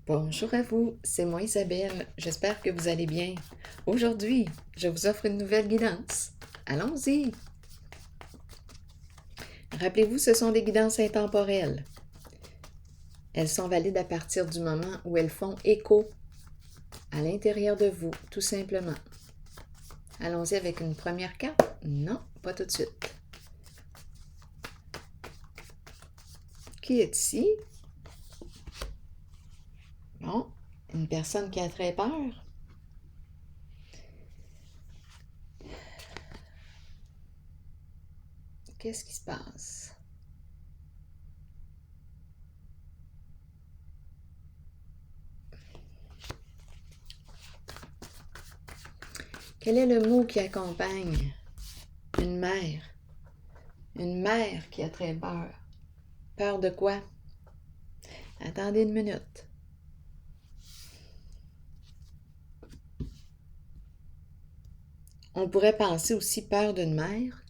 Bonjour à vous, c'est moi Isabelle, j'espère que vous allez bien. Aujourd'hui, je vous offre une nouvelle guidance. Allons-y! Rappelez-vous, ce sont des guidances intemporelles. Elles sont valides à partir du moment où elles font écho à l'intérieur de vous, tout simplement. Allons-y avec une première carte? Non, pas tout de suite. Qui est ici? Bon, une personne qui a très peur. Qu'est-ce qui se passe? Quel est le mot qui accompagne une mère? Une mère qui a très peur. Peur de quoi? Attendez une minute. On pourrait penser aussi peur d'une mère.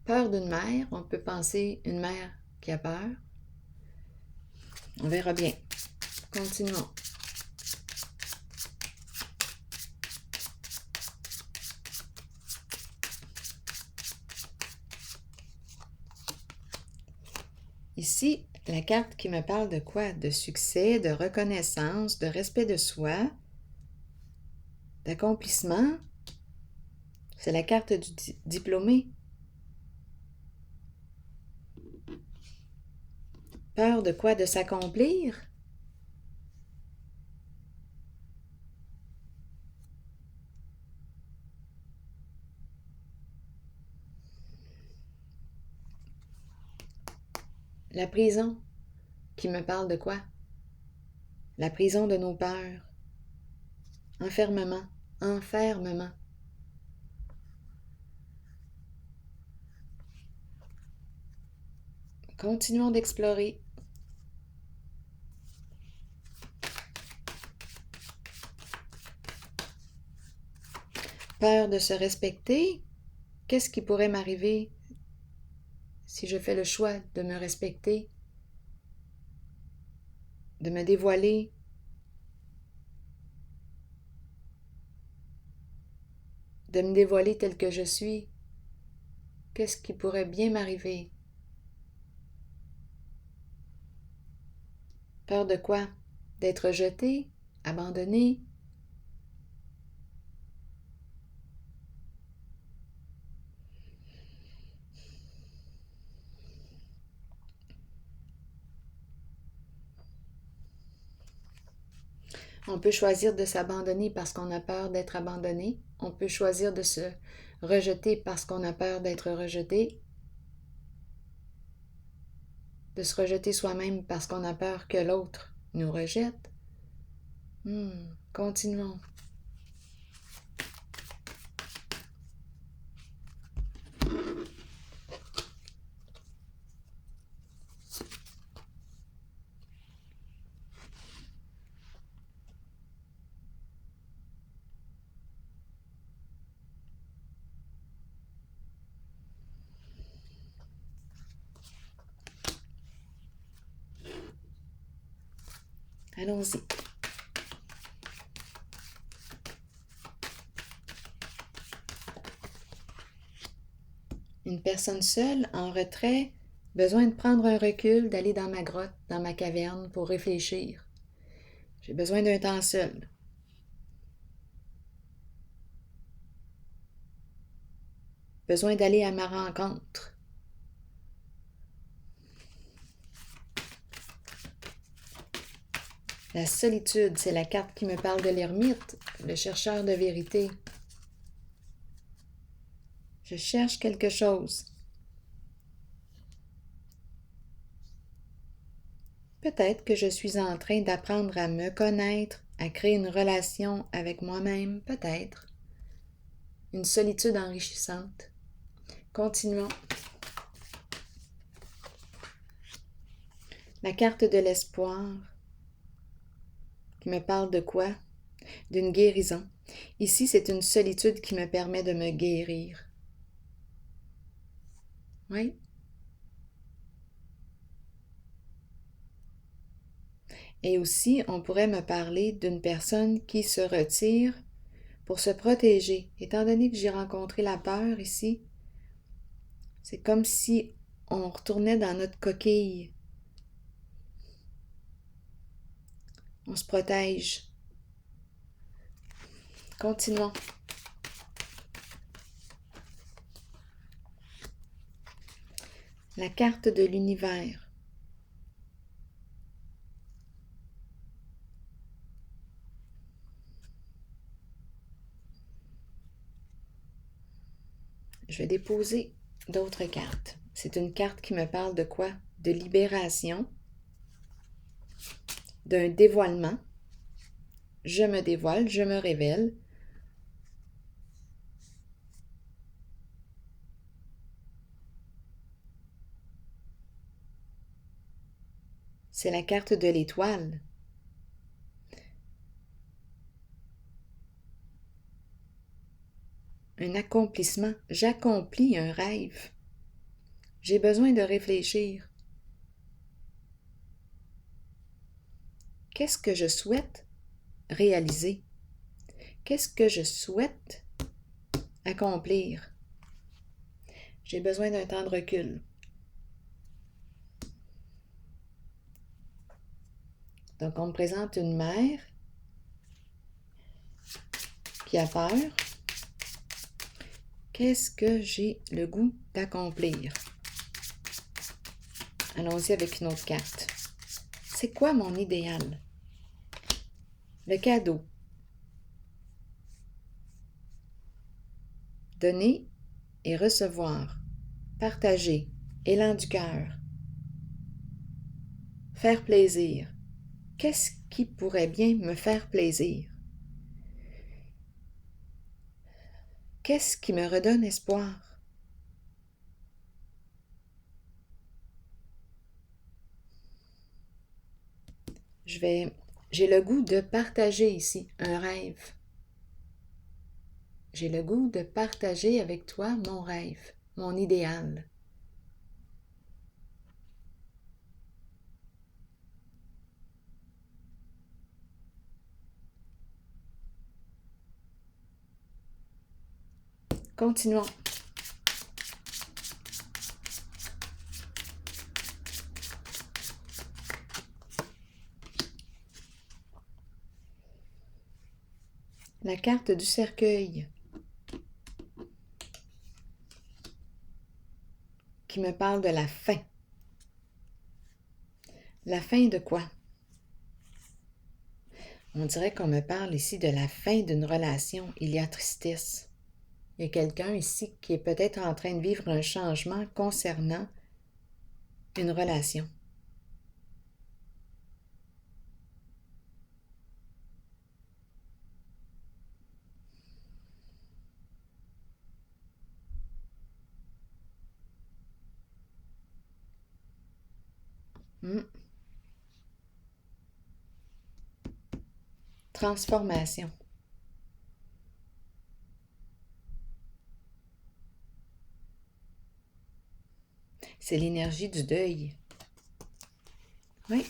Peur d'une mère, on peut penser une mère qui a peur. On verra bien. Continuons. Ici, la carte qui me parle de quoi? De succès, de reconnaissance, de respect de soi, d'accomplissement. C'est la carte du diplômé. Peur de quoi? De s'accomplir? La prison qui me parle de quoi? La prison de nos peurs. Enfermement. Enfermement. Continuons d'explorer. Peur de se respecter? Qu'est-ce qui pourrait m'arriver si je fais le choix de me respecter, de me dévoiler, de me dévoiler tel que je suis? Qu'est-ce qui pourrait bien m'arriver? Peur de quoi? D'être jeté, abandonné? On peut choisir de s'abandonner parce qu'on a peur d'être abandonné. On peut choisir de se rejeter parce qu'on a peur d'être rejeté. De se rejeter soi-même parce qu'on a peur que l'autre nous rejette. Continuons. Allons-y. Une personne seule, en retrait, besoin de prendre un recul, d'aller dans ma grotte, dans ma caverne pour réfléchir. J'ai besoin d'un temps seul. Besoin d'aller à ma rencontre. La solitude, c'est la carte qui me parle de l'ermite, le chercheur de vérité. Je cherche quelque chose. Peut-être que je suis en train d'apprendre à me connaître, à créer une relation avec moi-même, peut-être. Une solitude enrichissante. Continuons. La carte de l'espoir qui me parle de quoi? D'une guérison. Ici, c'est une solitude qui me permet de me guérir. Oui. Et aussi, on pourrait me parler d'une personne qui se retire pour se protéger. Étant donné que j'ai rencontré la peur ici, c'est comme si on retournait dans notre coquille. On se protège. Continuons. La carte de l'univers. Je vais déposer d'autres cartes. C'est une carte qui me parle de quoi? De libération, d'un dévoilement. Je me dévoile, je me révèle. C'est la carte de l'étoile. Un accomplissement. J'accomplis un rêve. J'ai besoin de réfléchir. Qu'est-ce que je souhaite réaliser? Qu'est-ce que je souhaite accomplir? J'ai besoin d'un temps de recul. Donc, on me présente une mère qui a peur. Qu'est-ce que j'ai le goût d'accomplir? Allons-y avec une autre carte. C'est quoi mon idéal? Le cadeau. Donner et recevoir. Partager. Élan du cœur. Faire plaisir. Qu'est-ce qui pourrait bien me faire plaisir? Qu'est-ce qui me redonne espoir? J'ai le goût de partager ici un rêve. J'ai le goût de partager avec toi mon rêve, mon idéal. Continuons. La carte du cercueil qui me parle de la fin. La fin de quoi? On dirait qu'on me parle ici de la fin d'une relation. Il y a tristesse. Il y a quelqu'un ici qui est peut-être en train de vivre un changement concernant une relation. Transformation. C'est l'énergie du deuil. Oui.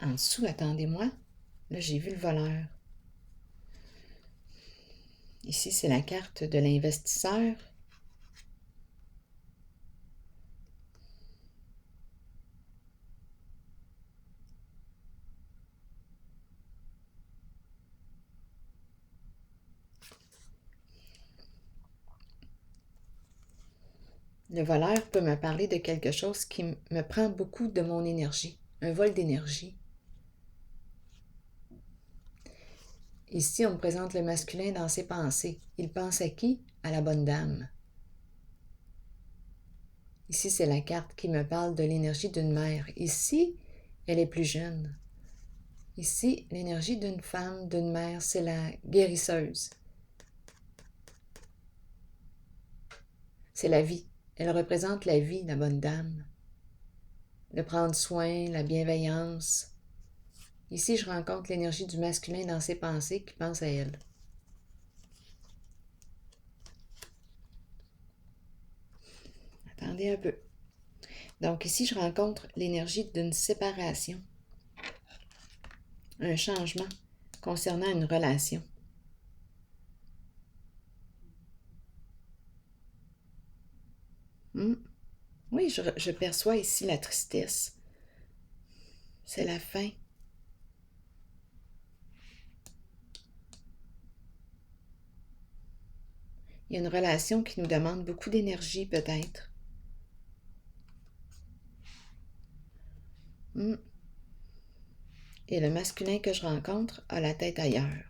En dessous, attendez-moi. Là, j'ai vu le voleur. Ici, c'est la carte de l'investisseur. Le voleur peut me parler de quelque chose qui me prend beaucoup de mon énergie, un vol d'énergie. Ici, on me présente le masculin dans ses pensées. Il pense à qui? À la bonne dame. Ici, c'est la carte qui me parle de l'énergie d'une mère. Ici, elle est plus jeune. Ici, l'énergie d'une femme, d'une mère, c'est la guérisseuse. C'est la vie. Elle représente la vie, la bonne dame. Le prendre soin, la bienveillance. Ici, je rencontre l'énergie du masculin dans ses pensées qui pense à elle. Attendez un peu. Donc ici, je rencontre l'énergie d'une séparation, un changement concernant une relation. Oui, je perçois ici la tristesse. C'est la fin. Il y a une relation qui nous demande beaucoup d'énergie, peut-être. Et le masculin que je rencontre a la tête ailleurs.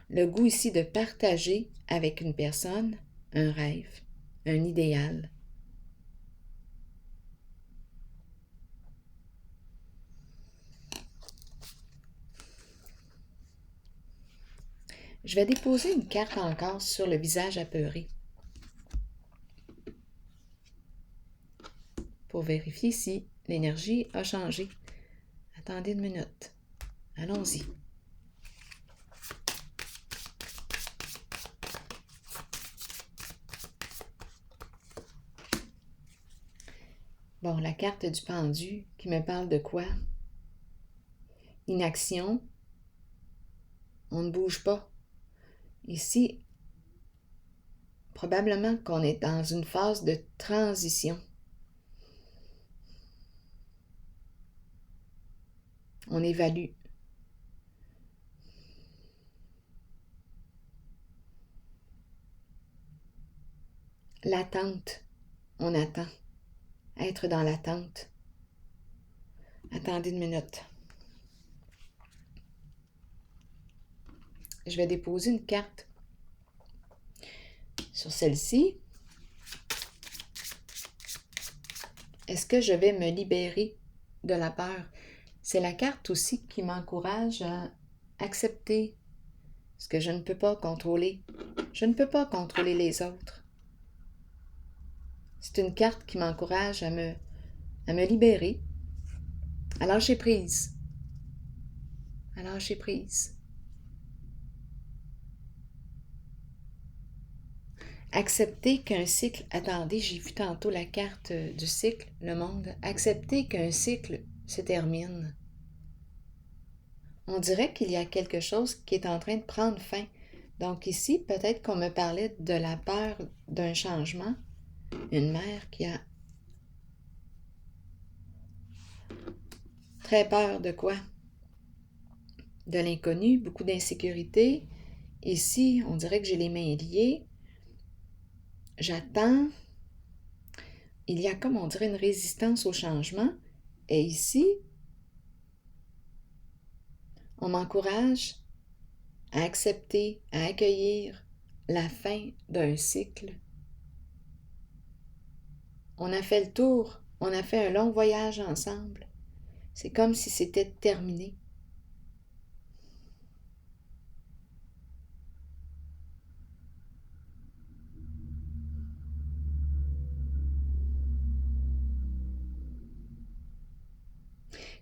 Le goût ici de partager avec une personne un rêve, un idéal. Je vais déposer une carte encore sur le visage apeuré pour vérifier si l'énergie a changé. Attendez une minute. Allons-y. Bon, la carte du pendu qui me parle de quoi? Inaction. On ne bouge pas. Ici, probablement qu'on est dans une phase de transition. On évalue. L'attente. On attend. Être dans l'attente. Attendez une minute. Je vais déposer une carte sur celle-ci. Est-ce que je vais me libérer de la peur? C'est la carte aussi qui m'encourage à accepter ce que je ne peux pas contrôler. Je ne peux pas contrôler les autres. C'est une carte qui m'encourage à me libérer, à lâcher prise. À lâcher prise. Accepter qu'un cycle, attendez, j'ai vu tantôt la carte du cycle, le monde. Accepter qu'un cycle se termine. On dirait qu'il y a quelque chose qui est en train de prendre fin. Donc ici, peut-être qu'on me parlait de la peur d'un changement. Une mère qui a très peur de quoi? De l'inconnu, beaucoup d'insécurité. Ici, on dirait que j'ai les mains liées. J'attends. Il y a comme on dirait une résistance au changement. Et ici, on m'encourage à accepter, à accueillir la fin d'un cycle. On a fait le tour, on a fait un long voyage ensemble. C'est comme si c'était terminé.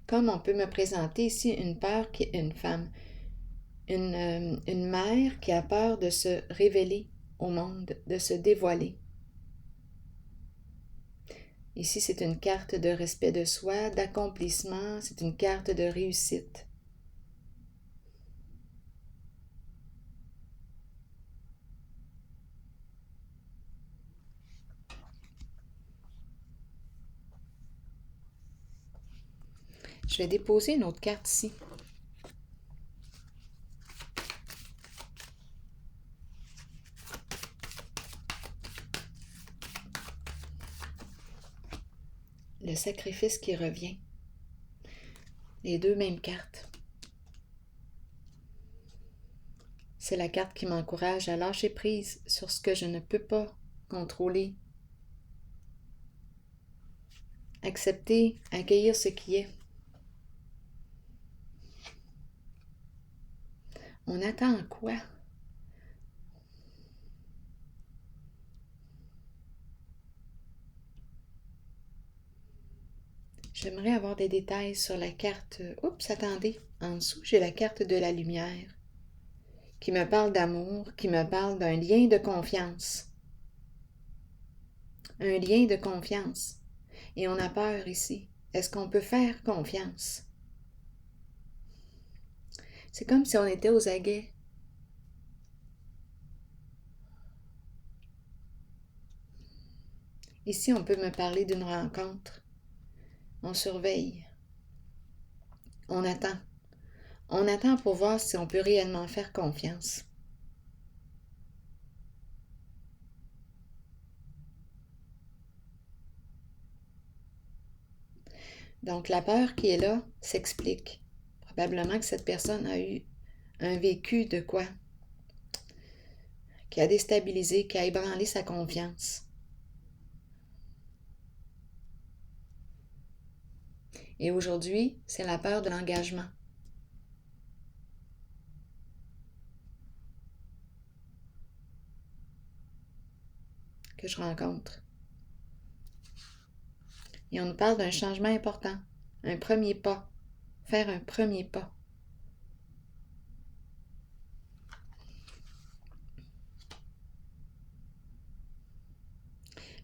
Comme on peut me présenter ici une peur qui est une femme, une mère qui a peur de se révéler au monde, de se dévoiler. Ici, c'est une carte de respect de soi, d'accomplissement, c'est une carte de réussite. Je vais déposer une autre carte ici. Le sacrifice qui revient. Les deux mêmes cartes. C'est la carte qui m'encourage à lâcher prise sur ce que je ne peux pas contrôler. Accepter, accueillir ce qui est. On attend quoi? J'aimerais avoir des détails sur la carte. Oups, attendez. En dessous, j'ai la carte de la lumière qui me parle d'amour, qui me parle d'un lien de confiance. un lien de confiance. Et on a peur ici. Est-ce qu'on peut faire confiance? C'est comme si on était aux aguets. Ici, on peut me parler d'une rencontre. On surveille. On attend. On attend pour voir si on peut réellement faire confiance. Donc, la peur qui est là s'explique. Probablement que cette personne a eu un vécu de quoi? Qui a déstabilisé, qui a ébranlé sa confiance. Et aujourd'hui, c'est la peur de l'engagement. Que je rencontre. Et on nous parle d'un changement important, un premier pas, faire un premier pas.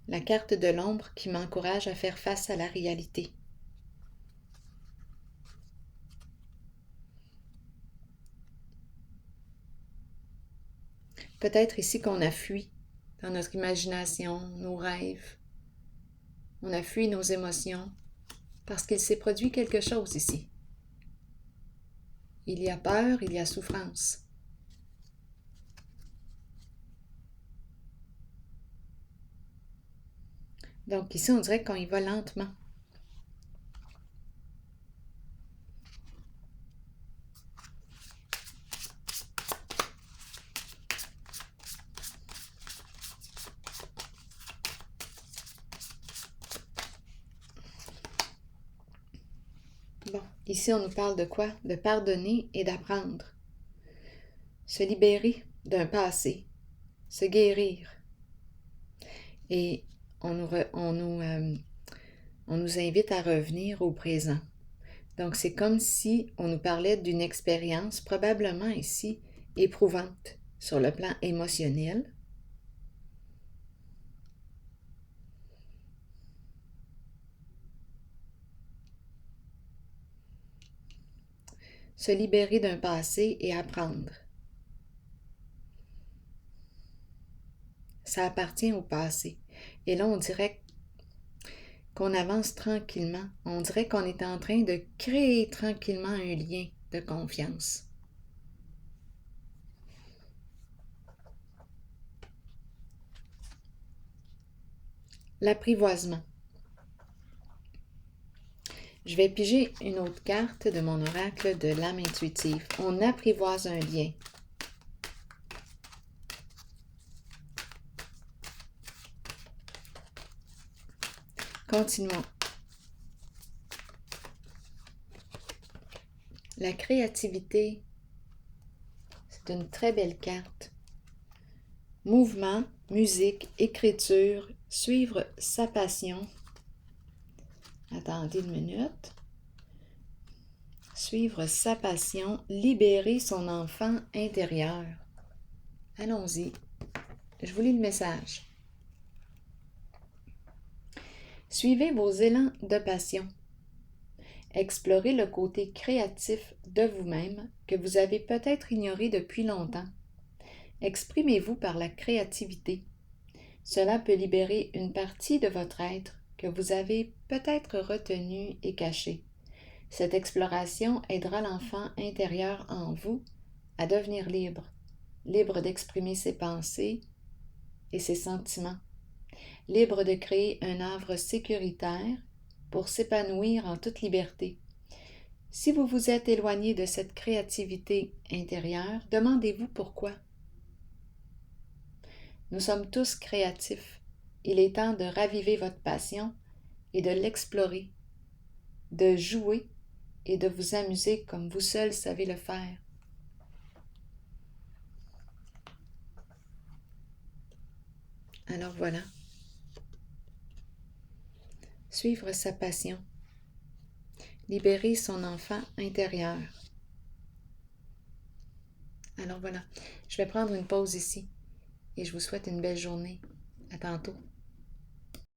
La carte de l'ombre qui m'encourage à faire face à la réalité. Peut-être ici qu'on a fui dans notre imagination, nos rêves. On a fui nos émotions parce qu'il s'est produit quelque chose ici. Il y a peur, il y a souffrance. Donc ici, on dirait qu'on y va lentement. Bon, ici, on nous parle de quoi? De pardonner et d'apprendre. Se libérer d'un passé. Se guérir. Et on nous invite à revenir au présent. Donc, c'est comme si on nous parlait d'une expérience, probablement ici, éprouvante sur le plan émotionnel. Se libérer d'un passé et apprendre. Ça appartient au passé. Et là, on dirait qu'on avance tranquillement. On dirait qu'on est en train de créer tranquillement un lien de confiance. L'apprivoisement. Je vais piger une autre carte de mon oracle de l'âme intuitive. On apprivoise un lien. Continuons. La créativité, c'est une très belle carte. Mouvement, musique, écriture, suivre sa passion. Attendez une minute. Suivre sa passion, libérer son enfant intérieur. Allons-y. Je vous lis le message. Suivez vos élans de passion. Explorez le côté créatif de vous-même que vous avez peut-être ignoré depuis longtemps. Exprimez-vous par la créativité. Cela peut libérer une partie de votre être que vous avez peut-être retenu et caché. Cette exploration aidera l'enfant intérieur en vous à devenir libre, libre d'exprimer ses pensées et ses sentiments, libre de créer un havre sécuritaire pour s'épanouir en toute liberté. Si vous vous êtes éloigné de cette créativité intérieure, demandez-vous pourquoi. Nous sommes tous créatifs. Il est temps de raviver votre passion et de l'explorer, de jouer et de vous amuser comme vous seul savez le faire. Alors voilà. Suivre sa passion. Libérer son enfant intérieur. Alors voilà. Je vais prendre une pause ici et je vous souhaite une belle journée. À tantôt.